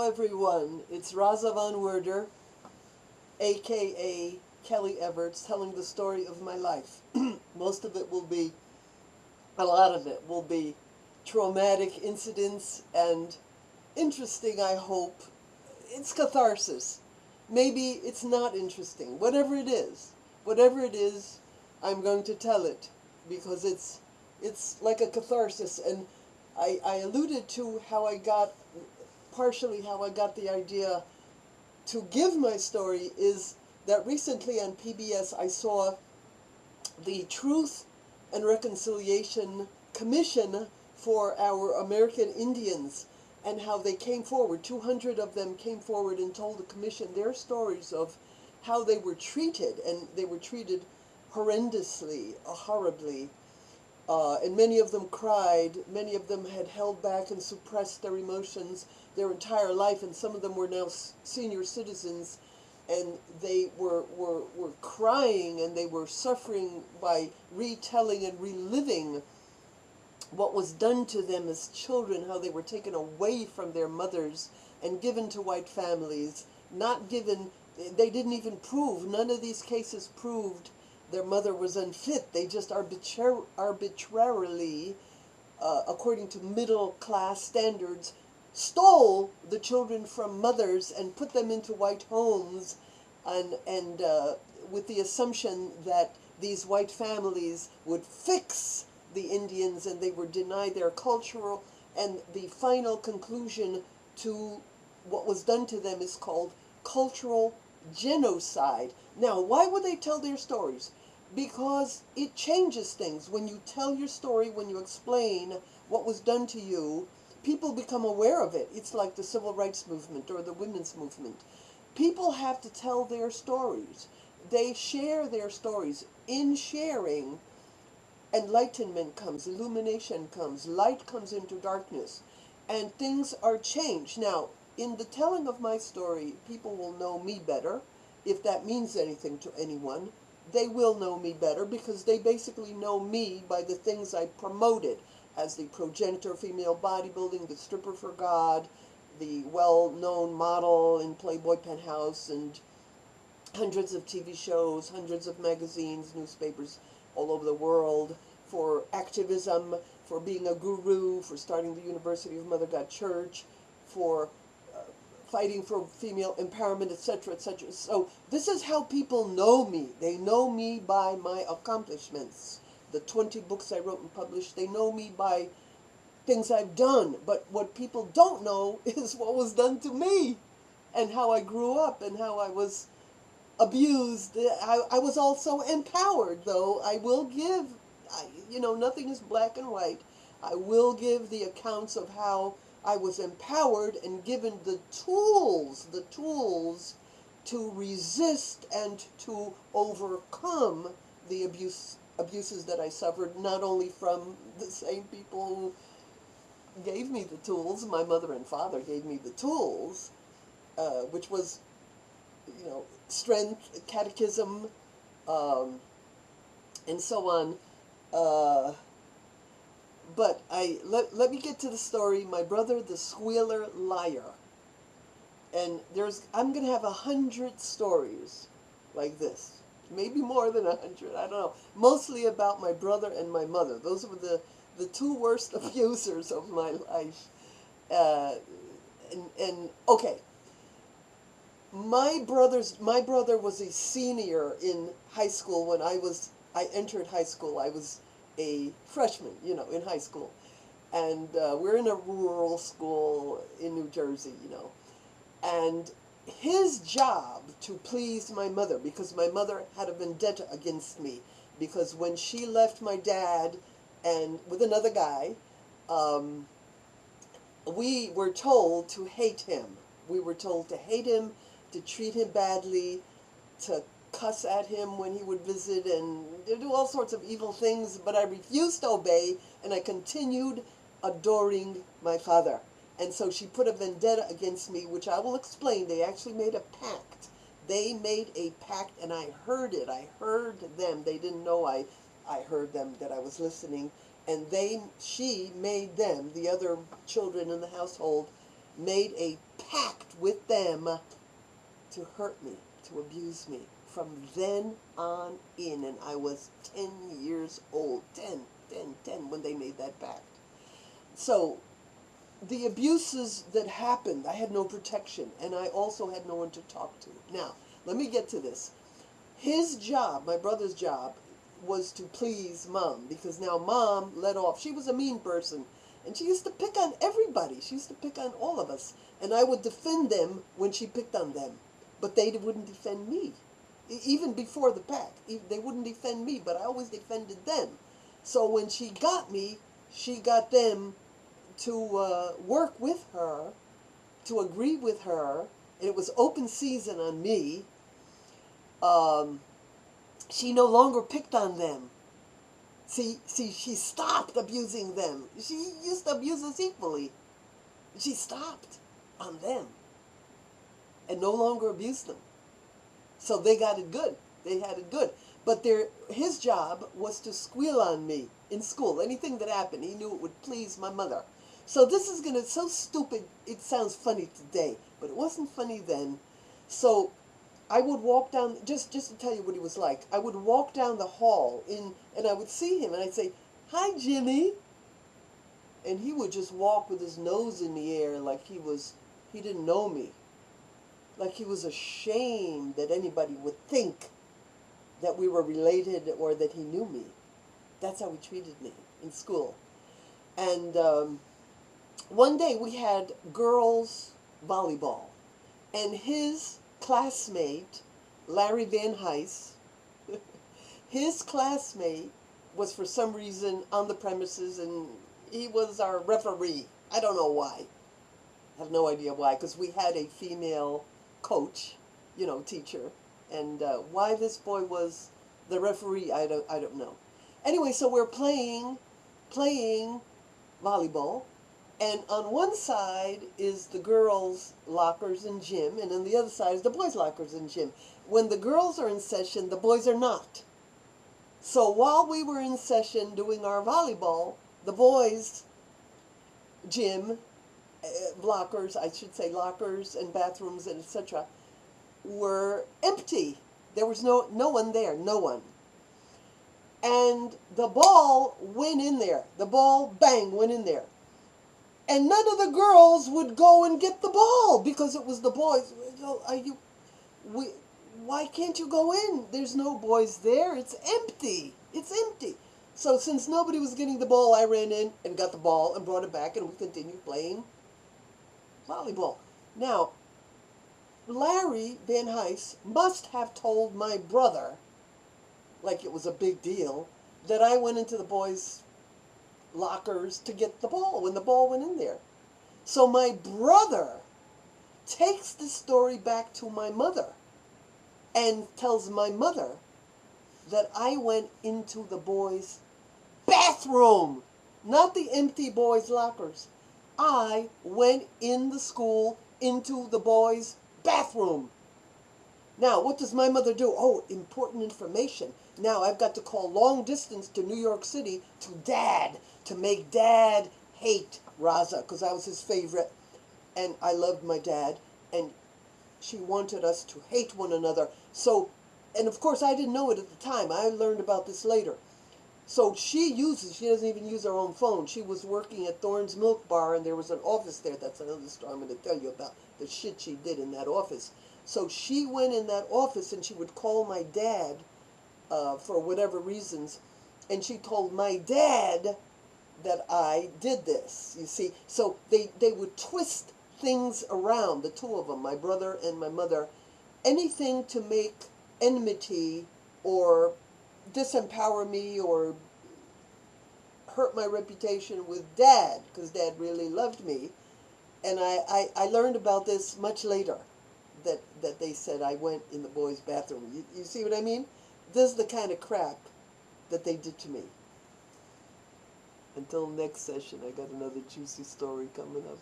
everyone, it's Raza Von Werder, aka Kelly Everts, telling the story of my life. Most of it will be, a lot of it will be traumatic incidents and interesting, I hope. It's catharsis. Maybe it's not interesting. Whatever it is, I'm going to tell it because it's like a catharsis. And I alluded to how I got, partially how I got the idea to give my story is that recently on PBS I saw the Truth and Reconciliation Commission for our American Indians and how they came forward. 200 of them came forward and told the commission their stories of how they were treated, and they were treated horrendously, horribly. And many of them cried. Many of them had held back and suppressed their emotions their entire life, and some of them were now senior citizens, and they were crying, and they were suffering by retelling and reliving what was done to them as children, how they were taken away from their mothers and given to white families, not given, they didn't even prove, none of these cases proved their mother was unfit. They just arbitrarily, according to middle class standards, stole the children from mothers and put them into white homes, and with the assumption that these white families would fix the Indians, and they were denied their cultural, and the final conclusion to what was done to them is called cultural genocide. Now, why would they tell their stories? Because it changes things. When you tell your story, when you explain what was done to you, people become aware of it. It's like the civil rights movement or the women's movement. People have to tell their stories. They share their stories. In sharing, enlightenment comes, illumination comes, light comes into darkness, and things are changed. Now, in the telling of my story, people will know me better. If that means anything to anyone, they will know me better because they basically know me by the things I promoted as the progenitor female bodybuilding, the stripper for God, the well-known model in Playboy Penthouse, and hundreds of TV shows, hundreds of magazines, newspapers all over the world, for activism, for being a guru, for starting the University of Mother God Church, for fighting for female empowerment, etc., etc. So this is how people know me. They know me by my accomplishments. The 20 books I wrote and published, they know me by things I've done. But what people don't know is what was done to me and how I grew up and how I was abused. I was also empowered, though. I will give, nothing is black and white. I will give the accounts of how I was empowered and given the tools to resist and to overcome the abuses that I suffered, not only from the same people who gave me the tools. My mother and father gave me the tools, which was, strength, catechism, and so on. But let me get to the story. My brother, the Squealer-Liar. And I'm going to have 100 stories like this. Maybe more than 100, I don't know. Mostly about my brother and my mother. Those were the two worst abusers of my life. Okay. My brother was a senior in high school when I entered high school. I was a freshman, in high school. And we're in a rural school in New Jersey, And his job to please my mother, because my mother had a vendetta against me, because when she left my dad and with another guy, we were told to hate him. We were told to hate him, to treat him badly, to cuss at him when he would visit, and do all sorts of evil things, but I refused to obey, and I continued adoring my father. And so she put a vendetta against me, which I will explain. They actually made a pact. They made a pact, and I heard it. I heard them. They didn't know I heard them, that I was listening. And she made them, the other children in the household, made a pact with them to hurt me, to abuse me from then on in. And I was 10 years old, 10 when they made that pact. So the abuses that happened, I had no protection, and I also had no one to talk to. Now, let me get to this. His job, my brother's job, was to please Mom, because now Mom let off. She was a mean person, and she used to pick on everybody. She used to pick on all of us, and I would defend them when she picked on them, but they wouldn't defend me. Even before the pact, they wouldn't defend me, but I always defended them. So when she got me, she got them to work with her, to agree with her, and it was open season on me. She no longer picked on them. See, she stopped abusing them. She used to abuse us equally. She stopped on them and no longer abused them. So they got it good. They had it good. But his job was to squeal on me in school. Anything that happened, he knew it would please my mother. So this is so stupid, it sounds funny today, but it wasn't funny then. So I would walk down, just to tell you what he was like, I would walk down the hall and I would see him and I'd say, "Hi, Jimmy." And he would just walk with his nose in the air like he didn't know me. Like he was ashamed that anybody would think that we were related or that he knew me. That's how he treated me in school. And one day we had girls volleyball, and his classmate, Larry Van Heis, his classmate was for some reason on the premises, and he was our referee. I don't know why. I have no idea why, because we had a female coach, teacher, and why this boy was the referee, I don't know. Anyway, so we're playing volleyball, and on one side is the girls' lockers and gym, and on the other side is the boys' lockers and gym. When the girls are in session, the boys are not. So while we were in session doing our volleyball, the boys' gym, lockers, I should say lockers and bathrooms and etc., were empty. There was no one there, no one. And the ball went in there. The ball, bang, went in there. And none of the girls would go and get the ball because it was the boys. Why can't you go in? There's no boys there. It's empty. It's empty. So since nobody was getting the ball, I ran in and got the ball and brought it back, and we continued playing volleyball. Now, Larry Van Heis must have told my brother, like it was a big deal, that I went into the boys' lockers to get the ball when the ball went in there. So my brother takes the story back to my mother and tells my mother that I went into the boys' bathroom, not the empty boys' lockers. I went in the school into the boys' bathroom. Now, what does my mother do? Oh, important information. Now I've got to call long distance to New York City to Dad, to make Dad hate Raza, because I was his favorite, and I loved my dad, and she wanted us to hate one another. So, and of course I didn't know it at the time. I learned about this later. So she doesn't even use her own phone. She was working at Thorne's Milk Bar, and there was an office there. That's another story I'm going to tell you about, the shit she did in that office. So she went in that office, and she would call my dad for whatever reasons, and she told my dad that I did this, you see. So they would twist things around, the two of them, my brother and my mother, anything to make enmity or disempower me or hurt my reputation with Dad, because Dad really loved me. And I learned about this much later, that they said I went in the boys' bathroom. You see what I mean? This is the kind of crap that they did to me. Until next session, I got another juicy story coming up.